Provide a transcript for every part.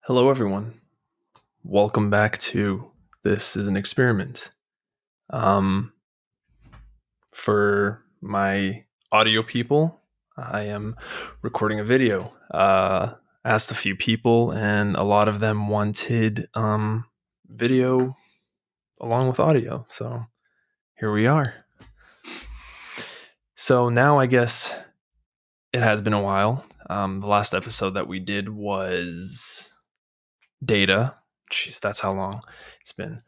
Hello, everyone. Welcome back to This is an Experiment. Um, for my audio people, I am recording a video. Asked a few people, and a lot of them wanted video along with audio. So here we are. So now I guess it has been a while. The last episode that we did was data. Jeez, that's how long it's been.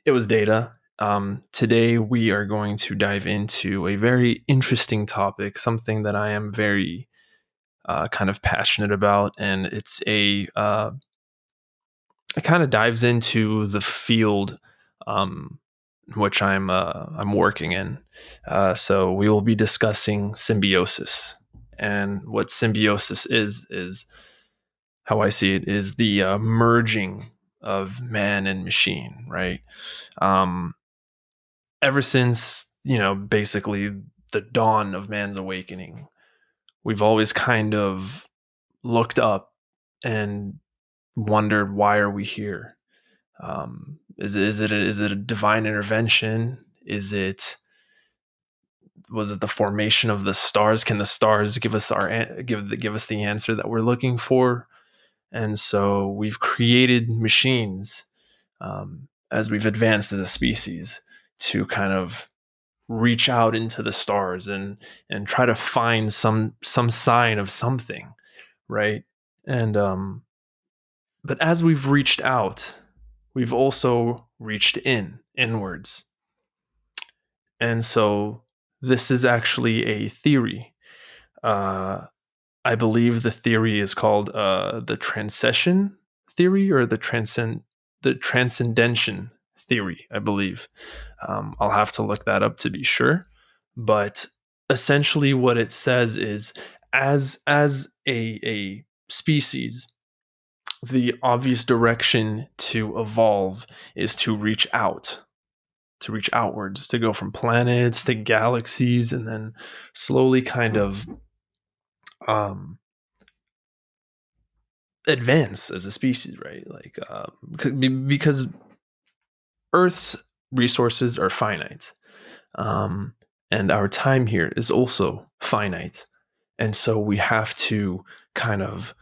It was data. Today we are going to dive into a very interesting topic, something that I am very kind of passionate about, and it kind of dives into the field which I'm working in. So we will be discussing symbiosis, and what symbiosis is how I see it is the merging of man and machine, right? Um, Ever since, basically the dawn of man's awakening, we've always kind of looked up and wondered, why are we here? Is it a divine intervention? Was it the formation of the stars? Can the stars give us give us the answer that we're looking for? And so we've created machines, as we've advanced as a species, to kind of reach out into the stars and try to find some sign of something, right? And but as we've reached out, we've also reached inwards. And so this is actually a theory. Uh, I believe the theory is called the Transsession Theory, or the Transcendentian Theory, I believe. I'll have to look that up to be sure. But essentially, what it says is, as a species, the obvious direction to evolve is to reach out, to reach outwards, to go from planets to galaxies, and then slowly kind of advance as a species, right? Like, because Earth's resources are finite, um, and our time here is also finite, and so we have to kind of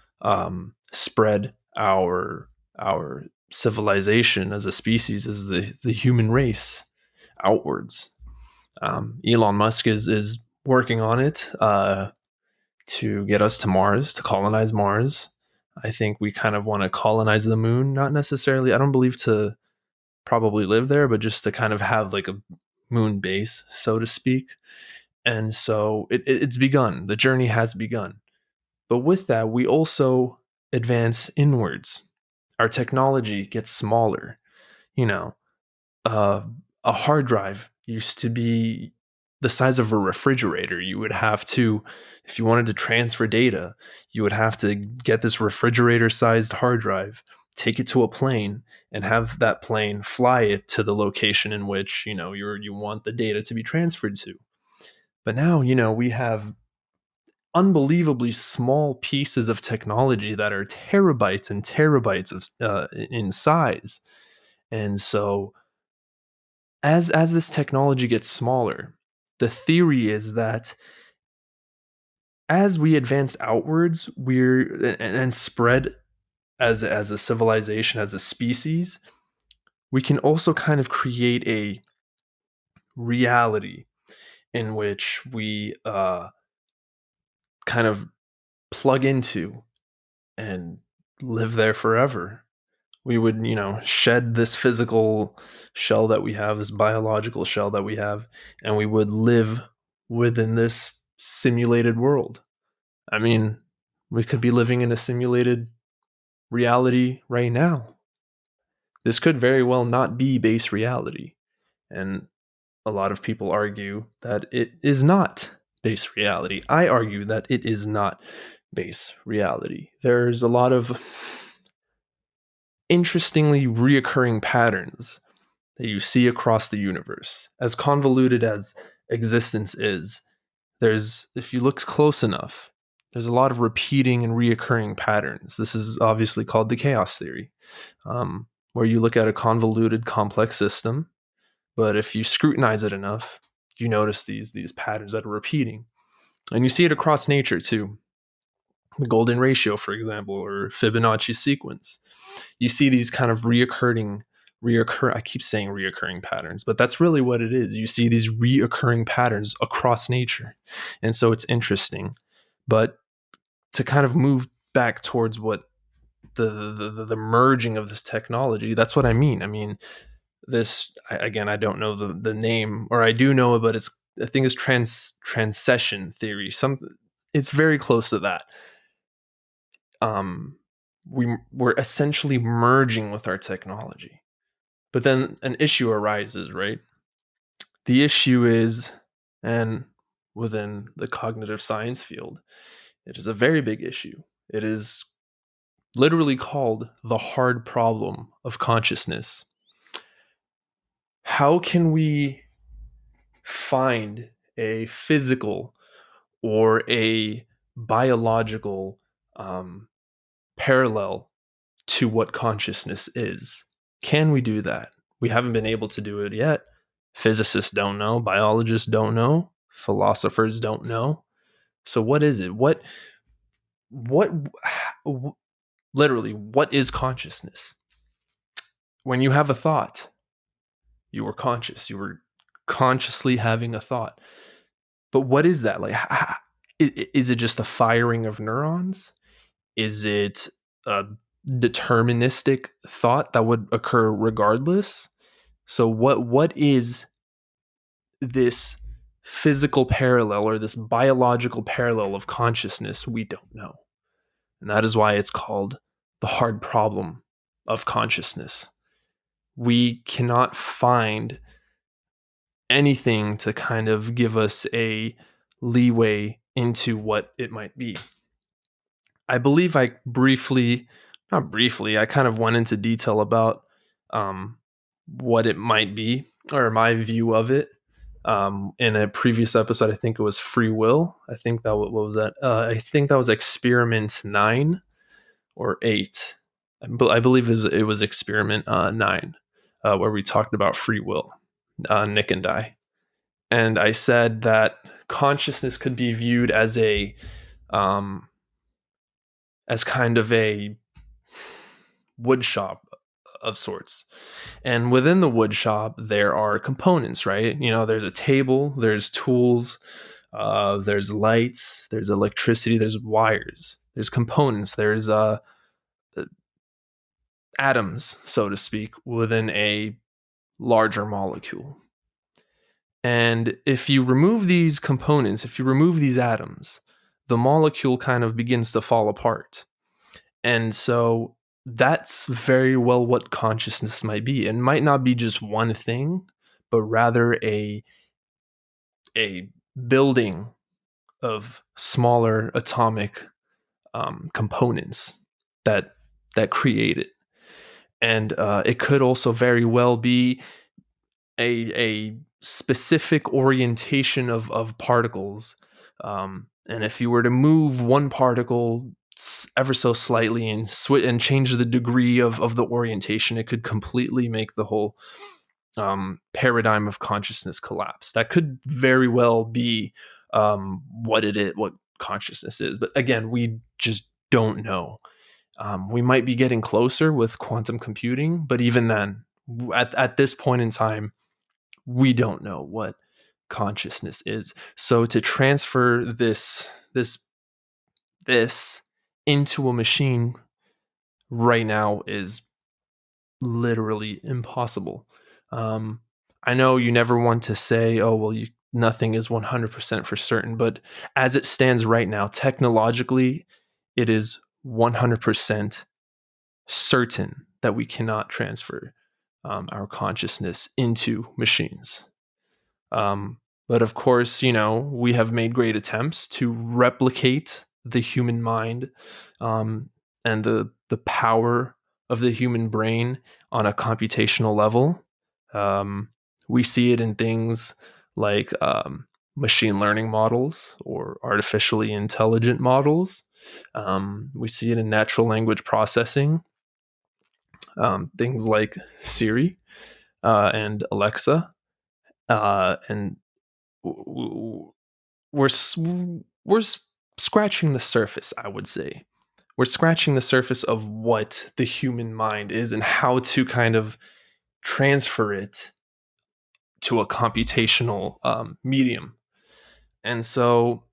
spread our civilization as a species, as the human race, outwards. Elon Musk is working on it, to get us to Mars, to colonize Mars. I think we kind of want to colonize the moon, not necessarily, I don't believe to probably live there, but just to kind of have like a moon base, so to speak. And so it's begun. The journey has begun. But with that, we also advance inwards. Our technology gets smaller. You know, uh, a hard drive used to be the size of a refrigerator. You would have to, if you wanted to transfer data, you would have to get this refrigerator sized hard drive, take it to a plane, and have that plane fly it to the location in which, you want the data to be transferred to. But now, we have unbelievably small pieces of technology that are terabytes and terabytes of in size. And so as this technology gets smaller, the theory is that as we advance outwards, and spread as a civilization, as a species, we can also kind of create a reality in which we kind of plug into and live there forever. We would, shed this physical shell that we have, this biological shell that we have, and we would live within this simulated world. I mean, we could be living in a simulated reality right now. This could very well not be base reality. And a lot of people argue that it is not base reality. I argue that it is not base reality. There's a lot of interestingly reoccurring patterns that you see across the universe. As convoluted as existence is, if you look close enough, there's a lot of repeating and reoccurring patterns. This is obviously called the chaos theory, where you look at a convoluted, complex system, but if you scrutinize it enough, you notice these patterns that are repeating. And you see it across nature too. The golden ratio, for example, or Fibonacci sequence. You see these kind of I keep saying reoccurring patterns, but that's really what it is. You see these reoccurring patterns across nature. And so it's interesting. But to kind of move back towards what the merging of this technology, that's what I mean. I mean, again, I don't know the name, or I do know it, but I think it's Transsession Theory. It's very close to that. We're essentially merging with our technology. But then an issue arises, right? The issue is, and within the cognitive science field, it is a very big issue. It is literally called the hard problem of consciousness. How can we find a physical or a biological parallel to what consciousness is? Can we do that? We haven't been able to do it yet. Physicists don't know, biologists don't know, philosophers don't know. So what is it? What literally, what is consciousness? When you have a thought, you were conscious. You were consciously having a thought. But what is that? Like, is it just the firing of neurons? Is it a deterministic thought that would occur regardless? So what is this physical parallel or this biological parallel of consciousness? We don't know. And that is why it's called the hard problem of consciousness. We cannot find anything to kind of give us a leeway into what it might be. I believe I kind of went into detail about what it might be, or my view of it, in a previous episode. I think it was free will. I think that what was that? I think that was experiment 9 or 8. I believe it was experiment 9, where we talked about free will, Nick and I. And I said that consciousness could be viewed as as kind of a wood shop of sorts. And within the wood shop, there are components, right? You know, there's a table, there's tools, there's lights, there's electricity, there's wires, there's components, there's atoms, so to speak, within a larger molecule. And if you remove these components, if you remove these atoms, the molecule kind of begins to fall apart. And so that's very well what consciousness might be. It might not be just one thing, but rather a building of smaller atomic components that create it. And it could also very well be a specific orientation of particles. And if you were to move one particle ever so slightly and change the degree of the orientation, it could completely make the whole paradigm of consciousness collapse. That could very well be what consciousness is. But again, we just don't know. We might be getting closer with quantum computing, but even then, at this point in time, we don't know what consciousness is. So to transfer this into a machine right now is literally impossible. I know you never want to say, oh, well, nothing is 100% for certain, but as it stands right now, technologically, it is 100% certain that we cannot transfer our consciousness into machines. But of course, you know, we have made great attempts to replicate the human mind and the power of the human brain on a computational level. We see it in things like machine learning models or artificially intelligent models. We see it in natural language processing, things like Siri and Alexa, and we're we're scratching the surface, I would say. We're scratching the surface of what the human mind is and how to kind of transfer it to a computational medium. And so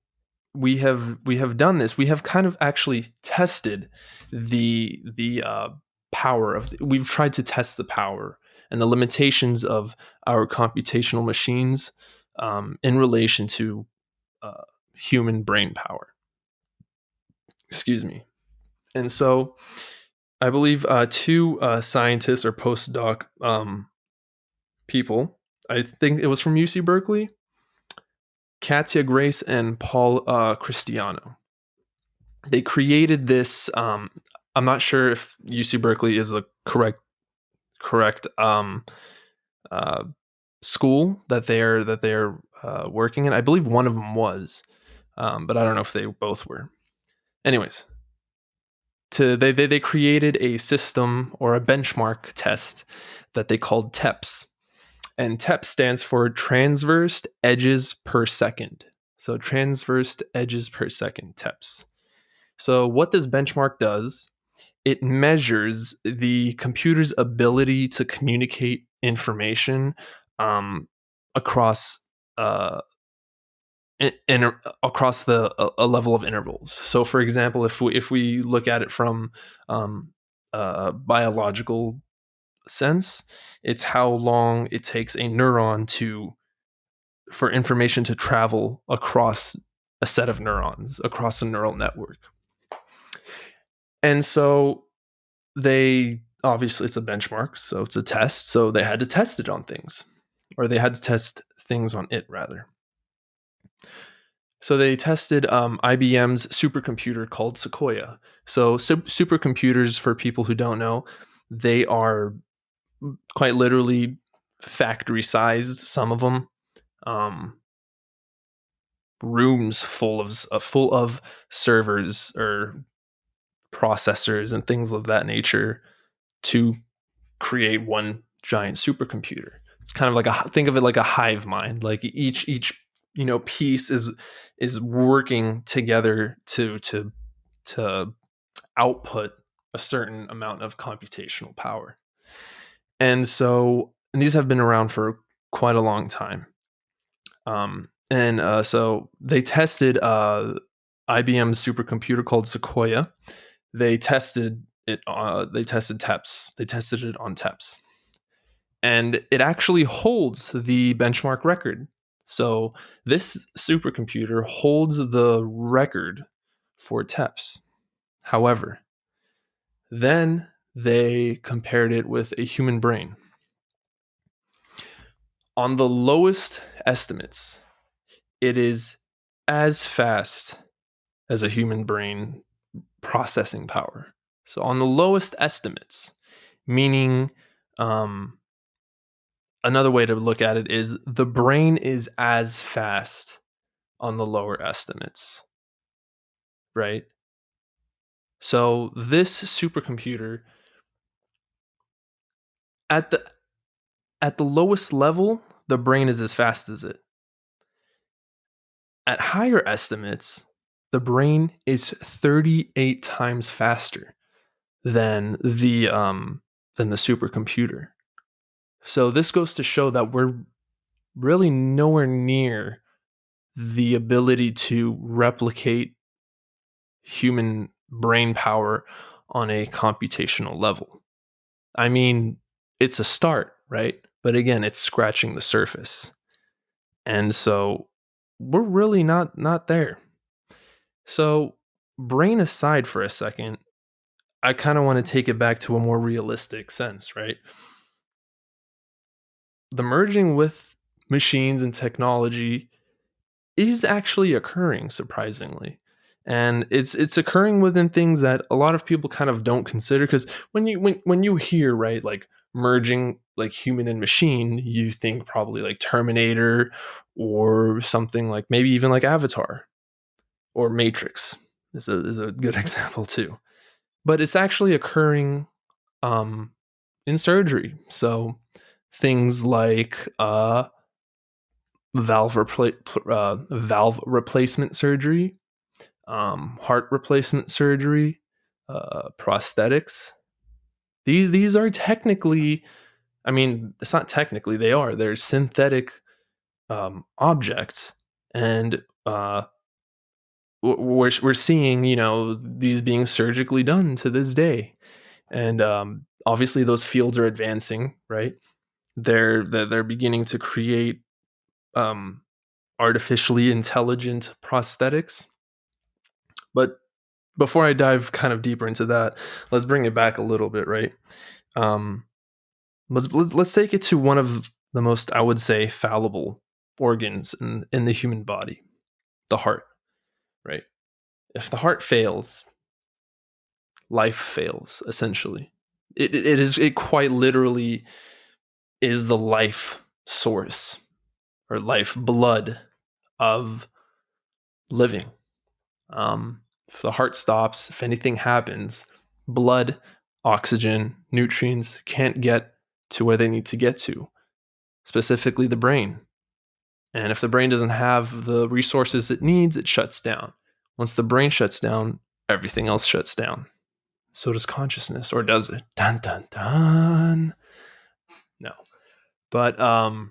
we have done this. We have kind of actually tested the power of. We've tried to test the power and the limitations of our computational machines in relation to human brain power. Excuse me. And so I believe two scientists or postdoc people, I think it was from UC Berkeley, Katya Grace and Paul Cristiano. They created this. I'm not sure if UC Berkeley is the correct school that they're working in. I believe one of them was, but I don't know if they both were. Anyways, they created a system or a benchmark test that they called TEPS. And TEPS stands for transverse edges per second. So transverse edges per second, TEPS. So what this benchmark does, it measures the computer's ability to communicate information across across a level of intervals. So, for example, if we look at it from a biological sense, it's how long it takes a neuron for information to travel across a set of neurons, across a neural network. And so obviously it's a benchmark, so it's a test. So they had to test it on things, or they had to test things on it rather. So they tested IBM's supercomputer called Sequoia. So supercomputers, for people who don't know, they are quite literally factory-sized. Some of them, rooms full of servers or processors and things of that nature to create one giant supercomputer. It's kind of like think of it like a hive mind. Like each piece is working together to output a certain amount of computational power. And these have been around for quite a long time. So they tested IBM's supercomputer called Sequoia. They tested it. They tested TEPS. They tested it on TEPS, and it actually holds the benchmark record. So this supercomputer holds the record for TEPS. However, then they compared it with a human brain. On the lowest estimates, it is as fast as a human brain processing power. So on the lowest estimates, meaning another way to look at it is the brain is as fast on the lower estimates, right? So this supercomputer at the lowest level, the brain is as fast as it. At higher estimates, the brain is 38 times faster than the supercomputer. So this goes to show that we're really nowhere near the ability to replicate human brain power on a computational level. I mean, it's a start, right? But again, it's scratching the surface. And so we're really not there. So brain aside for a second, I kind of want to take it back to a more realistic sense, right? The merging with machines and technology is actually occurring, surprisingly. And it's occurring within things that a lot of people kind of don't consider, because when you hear, right, like merging like human and machine, you think probably like Terminator or something like maybe even like Avatar or Matrix is a good example too. But it's actually occurring in surgery. So things like valve replacement surgery, heart replacement surgery, prosthetics. These are technically, I mean, it's not technically, they're synthetic objects, and we're seeing, you know, these being surgically done to this day, and obviously those fields are advancing, right? They're beginning to create um, artificially intelligent prosthetics. But before I dive kind of deeper into that, let's bring it back a little bit, right? Um, let's take it to one of the most, I would say, fallible organs in the human body, the heart, right? If the heart fails, life fails, essentially. It quite literally is the life source or life blood of living. If the heart stops, if anything happens, blood, oxygen, nutrients can't get to where they need to get to, specifically the brain. And if the brain doesn't have the resources it needs, it shuts down. Once the brain shuts down, everything else shuts down. So does consciousness, or does it? Dun dun dun. No. But the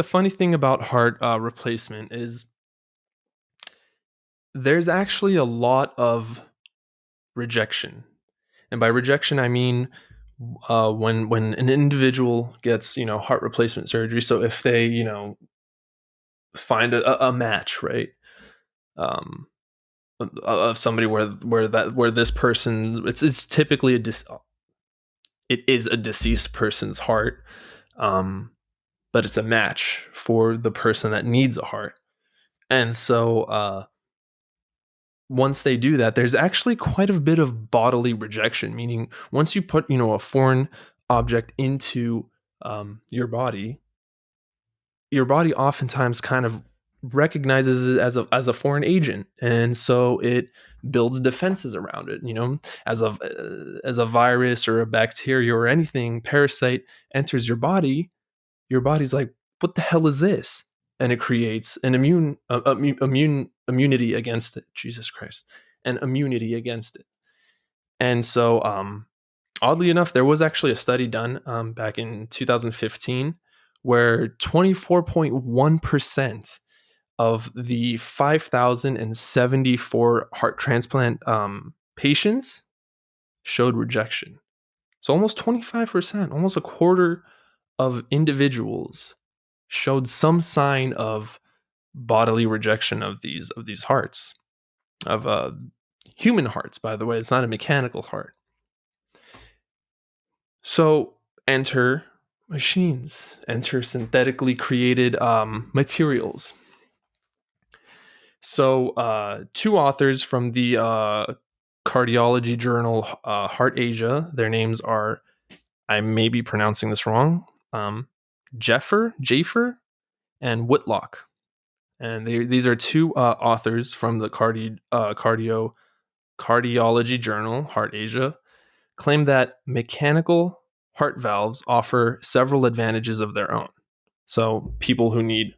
funny thing about heart replacement is there's actually a lot of rejection. And by rejection, I mean when an individual gets, you know, heart replacement surgery. So if they, you know, find a match, right, um, of somebody where this person, it's typically it is a deceased person's heart, but it's a match for the person that needs a heart. And so once they do that, there's actually quite a bit of bodily rejection, meaning once you put, you know, a foreign object into your body oftentimes kind of recognizes it as a foreign agent, and so it builds defenses around it. You know, as a virus or a bacteria or anything parasite enters your body's like, what the hell is this? And it creates an immunity against it. Jesus Christ, an immunity against it. And so, oddly enough, there was actually a study done back in 2015 where 24.1% of the 5,074 heart transplant patients showed rejection. So almost 25%, almost a quarter of individuals showed some sign of bodily rejection of these hearts, of human hearts, by the way. It's not a mechanical heart. So enter machines, enter synthetically created materials. So two authors from the cardiology journal Heart Asia, their names are, I may be pronouncing this wrong, Jaffer and Whitlock. And these are two authors from the cardiology journal Heart Asia, claim that mechanical heart valves offer several advantages of their own. So people who need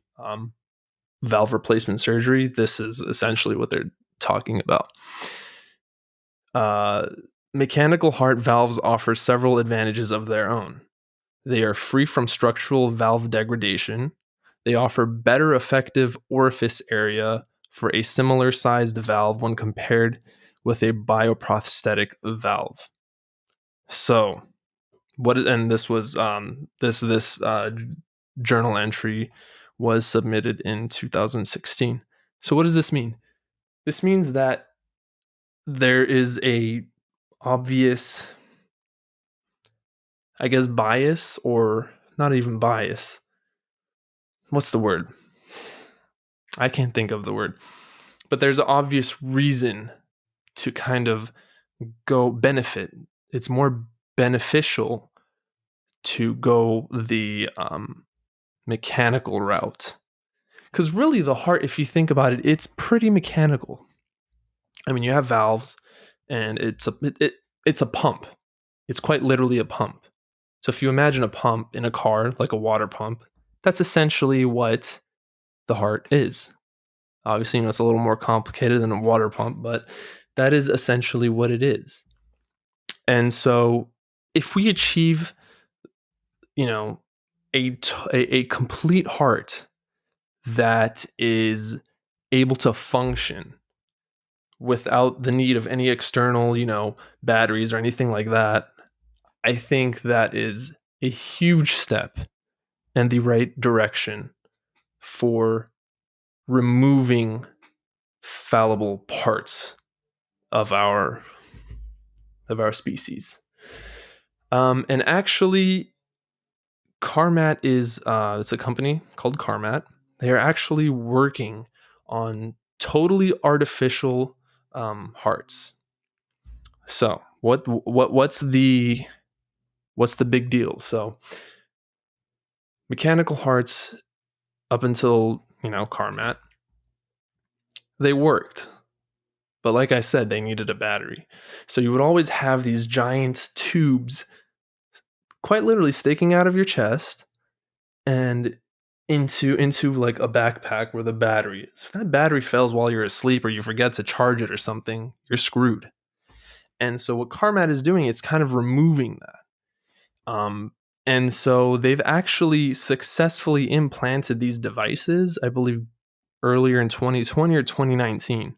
valve replacement surgery, this is essentially what they're talking about. Mechanical heart valves offer several advantages of their own. They are free from structural valve degradation. They offer better effective orifice area for a similar sized valve when compared with a bioprosthetic valve. So, and this was this journal entry was submitted in 2016. So what does this mean? This means that there is a obvious, I guess, bias, or not even bias. What's the word? I can't think of the word. But there's an obvious reason to kind of go benefit. It's more beneficial to go the mechanical route. Because really, the heart, if you think about it, it's pretty mechanical. I mean, you have valves, and it's a pump. It's quite literally a pump. So if you imagine a pump in a car, like a water pump, that's essentially what the heart is. Obviously, it's a little more complicated than a water pump, but that is essentially what it is. And so if we achieve, a complete heart that is able to function without the need of any external, batteries or anything like that, I think that is a huge step in the right direction for removing fallible parts of our species. And actually, Carmat is it's a company called Carmat. They are actually working on totally artificial hearts. So what's the big deal? So mechanical hearts, up until Carmat, they worked. But like I said, they needed a battery. So you would always have these giant tubes quite literally sticking out of your chest and into like a backpack where the battery is. If that battery fails while you're asleep or you forget to charge it or something, you're screwed. And so what Carmat is doing, it's kind of removing that. And so they've actually successfully implanted these devices, I believe earlier in 2020 or 2019.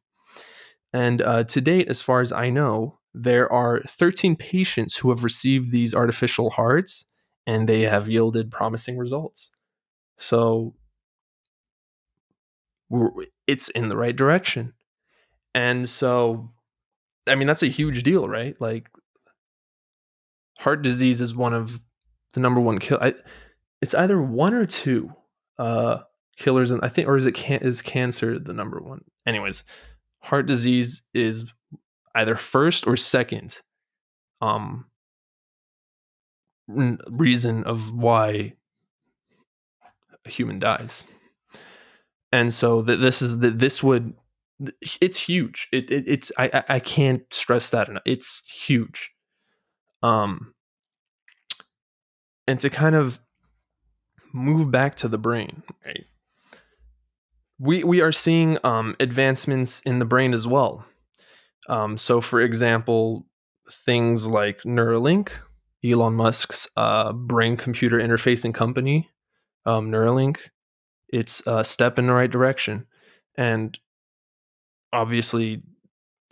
And to date, as far as I know, there are 13 patients who have received these artificial hearts, and they have yielded promising results. So it's in the right direction. And so, I mean, that's a huge deal, right? Like, heart disease is one of the number one kill. It's either one or two killers, and I think, or is cancer the number one? Anyways, heart disease is either first or second reason of why a human dies. And so it's huge. I can't stress that enough. It's huge. And to kind of move back to the brain, right? We are seeing advancements in the brain as well. So for example, things like Neuralink, Elon Musk's brain-computer interfacing company, Neuralink, it's a step in the right direction. And obviously,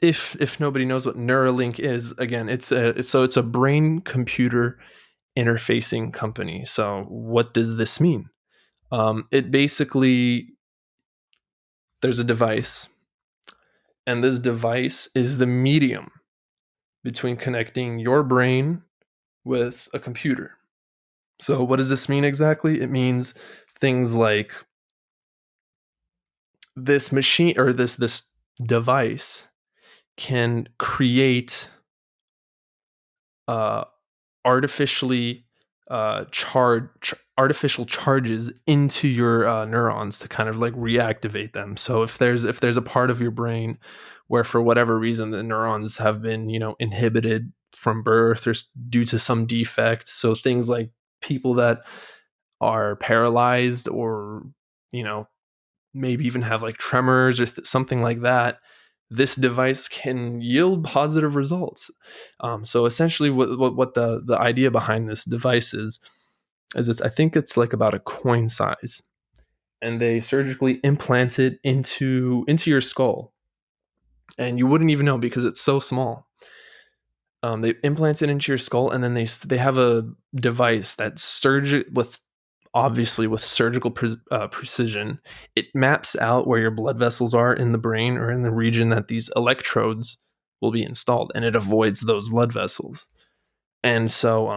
if nobody knows what Neuralink is, again, it's a brain-computer interfacing company. So what does this mean? It basically, there's a device, and this device is the medium between connecting your brain with a computer. So what does this mean exactly? It means things like this machine or this device can create artificially artificial charges into your neurons to kind of like reactivate them. So if there's a part of your brain where for whatever reason the neurons have been inhibited from birth or due to some defect, so things like people that are paralyzed or maybe even have like tremors or something like that, this device can yield positive results. So essentially, what the idea behind this device is I think it's like about a coin size, and they surgically implant it into your skull, and you wouldn't even know because it's so small. They implant it into your skull, and then they have a device that obviously with surgical precision, it maps out where your blood vessels are in the brain or in the region that these electrodes will be installed, and it avoids those blood vessels. And so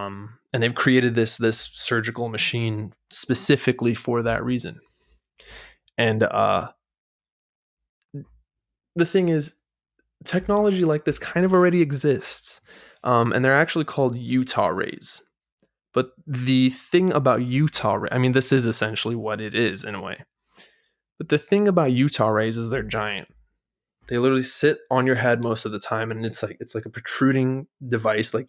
and they've created this surgical machine specifically for that reason. And the thing is, technology like this kind of already exists. And they're actually called Utah rays. But the thing about Utah rays, I mean, this is essentially what it is in a way. But the thing about Utah rays is they're giant. They literally sit on your head most of the time, and it's like a protruding device. Like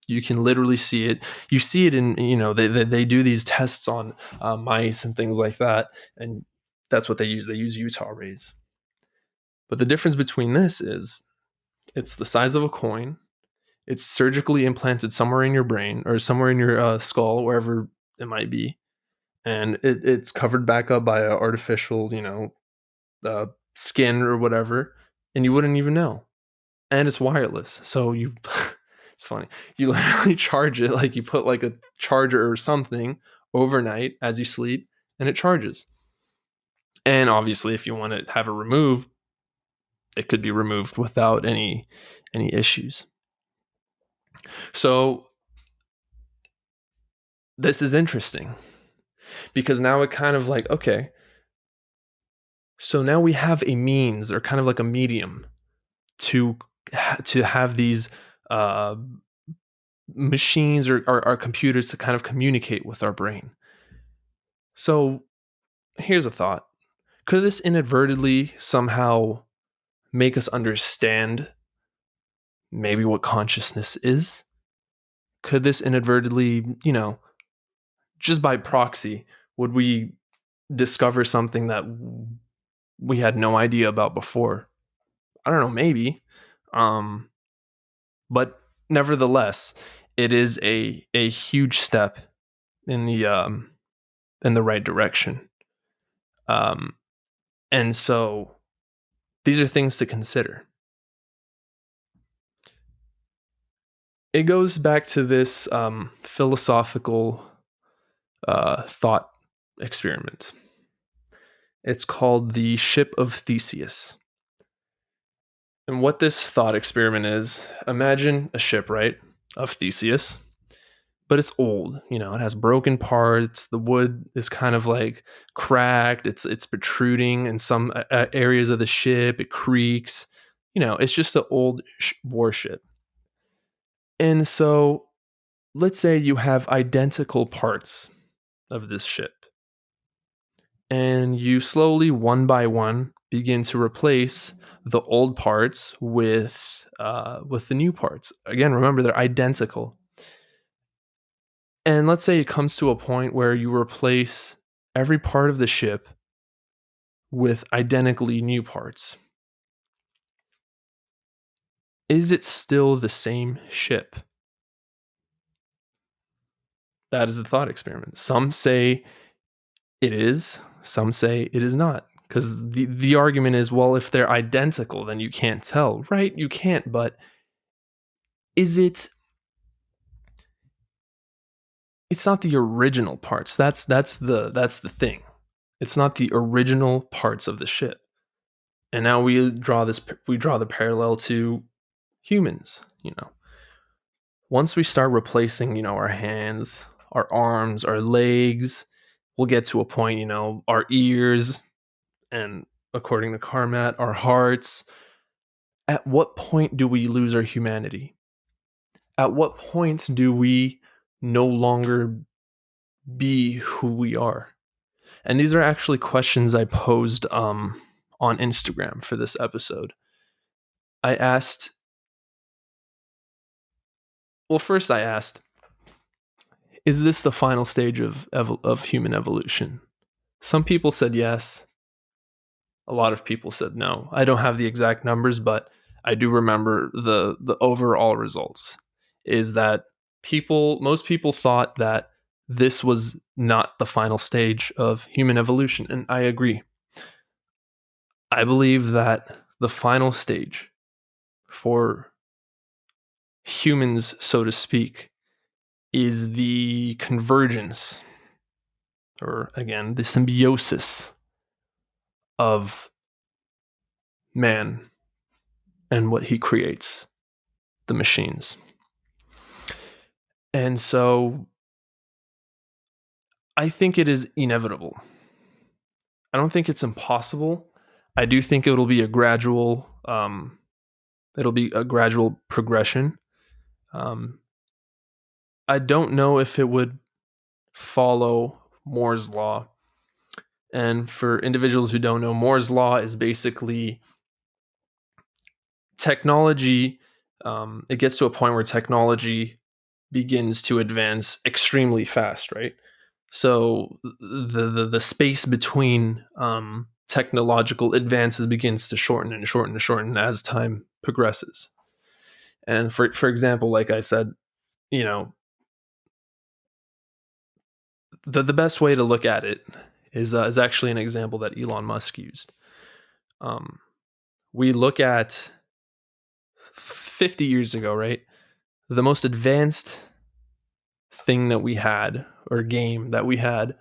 you can literally see it. You see it in, they do these tests on mice and things like that, and that's what they use. They use Utah rays. But the difference between this is it's the size of a coin. It's surgically implanted somewhere in your brain or somewhere in your skull, wherever it might be, and it's covered back up by an artificial, skin or whatever, and you wouldn't even know. And it's wireless, so you it's funny, you literally charge it, like you put like a charger or something overnight as you sleep, and it charges. And obviously if you want to have it removed, it could be removed without any issues. So this is interesting because now it kind of like, okay, so now we have a means, or kind of like a medium, to have these machines or our computers to kind of communicate with our brain. So here's a thought. Could this inadvertently somehow make us understand maybe what consciousness is? Could this inadvertently, just by proxy, would we discover something that we had no idea about before? I don't know, maybe. But nevertheless, it is a huge step in the right direction. And so these are things to consider. It goes back to this philosophical thought experiment. It's called the Ship of Theseus. And what this thought experiment is, imagine a ship, right, of Theseus, but it's old. It has broken parts. The wood is kind of like cracked. It's protruding in some areas of the ship. It creaks. It's just an old warship. And so let's say you have identical parts of this ship, and you slowly, one by one, begin to replace the old parts with the new parts. Again, remember, they're identical. And let's say it comes to a point where you replace every part of the ship with identically new parts. Is it still the same ship? That is the thought experiment. Some say it is, some say it is not. Because the argument is, well, if they're identical, then you can't tell, right? You can't, but is it? It's not the original parts. That's the thing. It's not the original parts of the ship. And now we draw the parallel to humans. Once we start replacing, our hands, our arms, our legs, we'll get to a point, our ears, and according to Carmat, our hearts. At what point do we lose our humanity? At what point do we no longer be who we are? And these are actually questions I posed on Instagram for this episode. I asked, is this the final stage of human evolution? Some people said yes. A lot of people said no. I don't have the exact numbers, but I do remember the overall results is that most people thought that this was not the final stage of human evolution, and I agree. I believe that the final stage for humans, so to speak, is the convergence, or again, the symbiosis of man and what he creates, the machines. And so I think it is inevitable. I don't think it's impossible. I do think it'll be a gradual progression. I don't know if it would follow Moore's law. And for individuals who don't know, Moore's law is basically technology. It gets to a point where technology begins to advance extremely fast, right? So the space between technological advances begins to shorten and shorten and shorten as time progresses. And for example, like I said, you know, the best way to look at it is actually an example that Elon Musk used. Um, we look at 50 years ago, right? The most advanced thing that we had, or game that we had,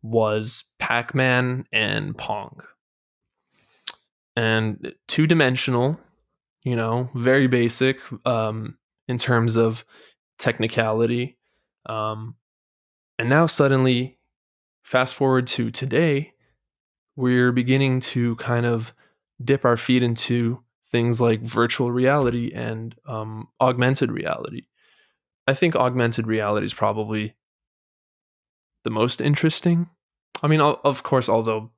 was Pac-Man and Pong. And two-dimensional, very basic in terms of technicality. And now suddenly, fast forward to today, we're beginning to kind of dip our feet into things like virtual reality and augmented reality. I think augmented reality is probably the most interesting. I mean, of course, although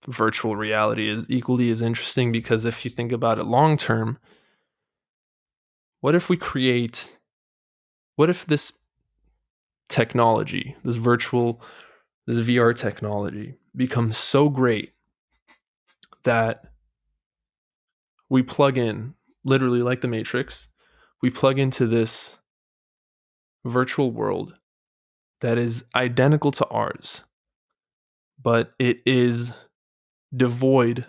virtual reality is equally as interesting, because if you think about it long term, what if this technology, this VR technology becomes so great that we plug in, literally like the Matrix, we plug into this virtual world that is identical to ours, but it is devoid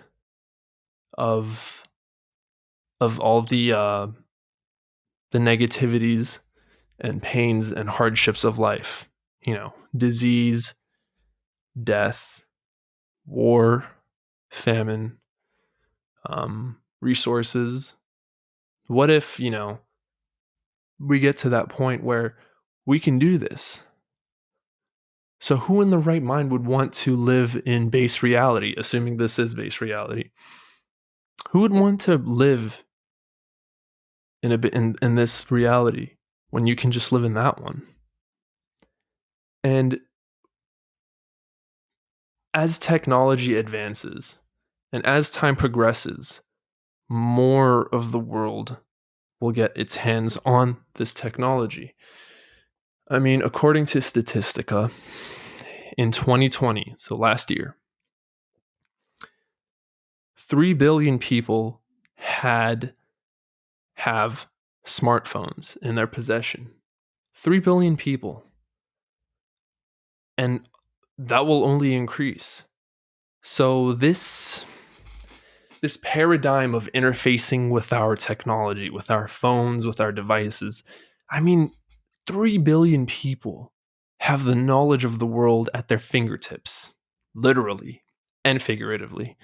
of all the negativities and pains and hardships of life. Disease, death, war, famine, resources. What if, we get to that point where we can do this? So who in the right mind would want to live in base reality, assuming this is base reality? Who would want to live in this reality when you can just live in that one? And as technology advances and as time progresses, more of the world will get its hands on this technology. I mean, according to Statistica, in 2020, so last year, 3 billion people have smartphones in their possession. 3 billion people. And that will only increase. So this paradigm of interfacing with our technology, with our phones, with our devices, I mean, 3 billion people have the knowledge of the world at their fingertips, literally and figuratively.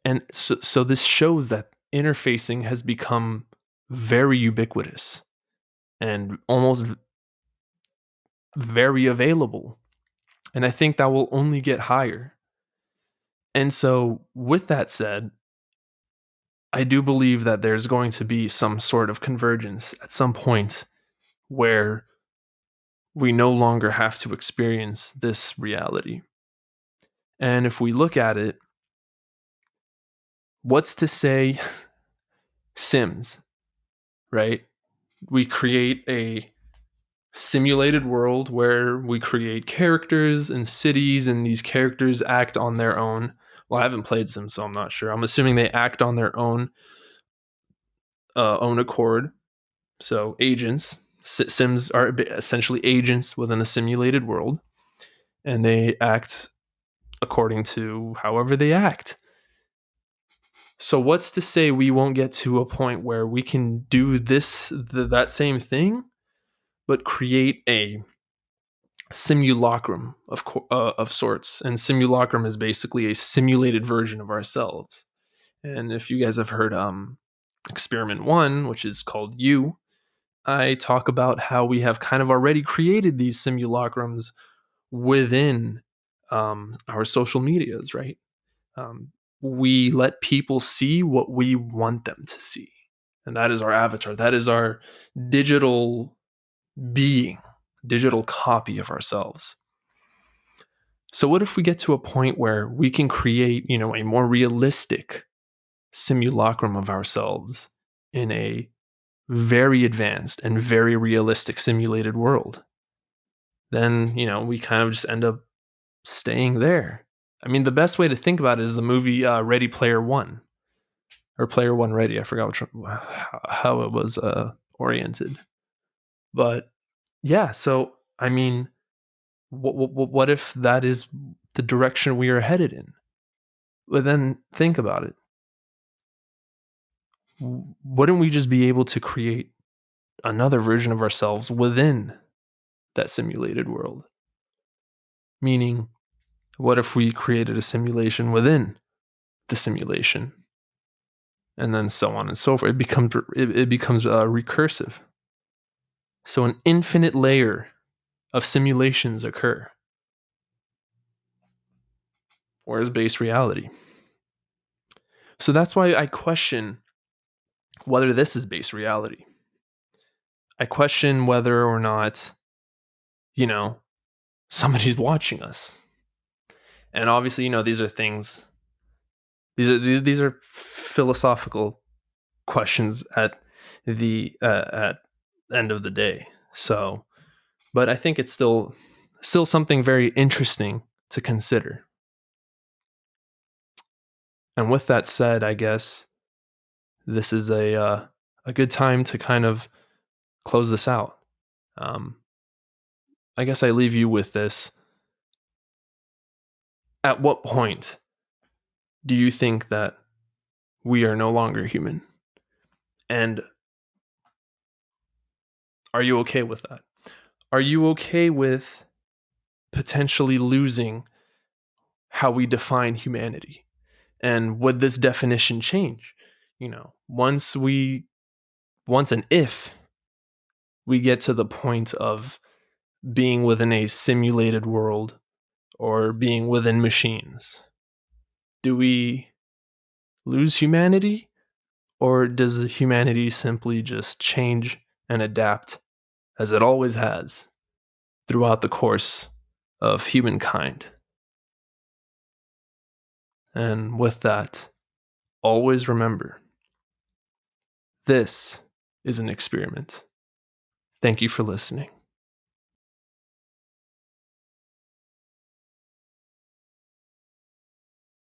And so this shows that interfacing has become very ubiquitous and almost very available. And I think that will only get higher. And so, with that said, I do believe that there's going to be some sort of convergence at some point where we no longer have to experience this reality. And if we look at it, what's to say Sims, right? We create a simulated world where we create characters and cities, and these characters act on their own. Well, I haven't played Sims, so I'm not sure. I'm assuming they act on their own accord. So agents, Sims are essentially agents within a simulated world, and they act according to however they act. So what's to say we won't get to a point where we can do that same thing, but create a simulacrum of sorts? And simulacrum is basically a simulated version of ourselves. And if you guys have heard experiment 1, which is called You, I talk about how we have kind of already created these simulacrums within our social medias, right? We let people see what we want them to see. And that is our avatar. That is our digital being, digital copy of ourselves. So what if we get to a point where we can create, a more realistic simulacrum of ourselves in a very advanced and very realistic simulated world? Then, we kind of just end up staying there. I mean, the best way to think about it is the movie Ready Player One, or Player One Ready. I forgot how it was oriented. But yeah, so I mean, what if that is the direction we are headed in? But then think about it. Wouldn't we just be able to create another version of ourselves within that simulated world? Meaning, what if we created a simulation within the simulation, and then so on and so forth? It becomes recursive. So an infinite layer of simulations occur. Where's base reality? So that's why I question whether this is base reality. I question whether or not, somebody's watching us. And obviously, these are things. These are philosophical questions at the end of the day. So, but I think it's still something very interesting to consider. And with that said, I guess this is a good time to kind of close this out. I guess I leave you with this. At what point do you think that we are no longer human? And are you okay with that? Are you okay with potentially losing how we define humanity? And would this definition change? Once and if we get to the point of being within a simulated world or being within machines, do we lose humanity? Or does humanity simply just change and adapt as it always has throughout the course of humankind? And with that, always remember, this is an experiment. Thank you for listening.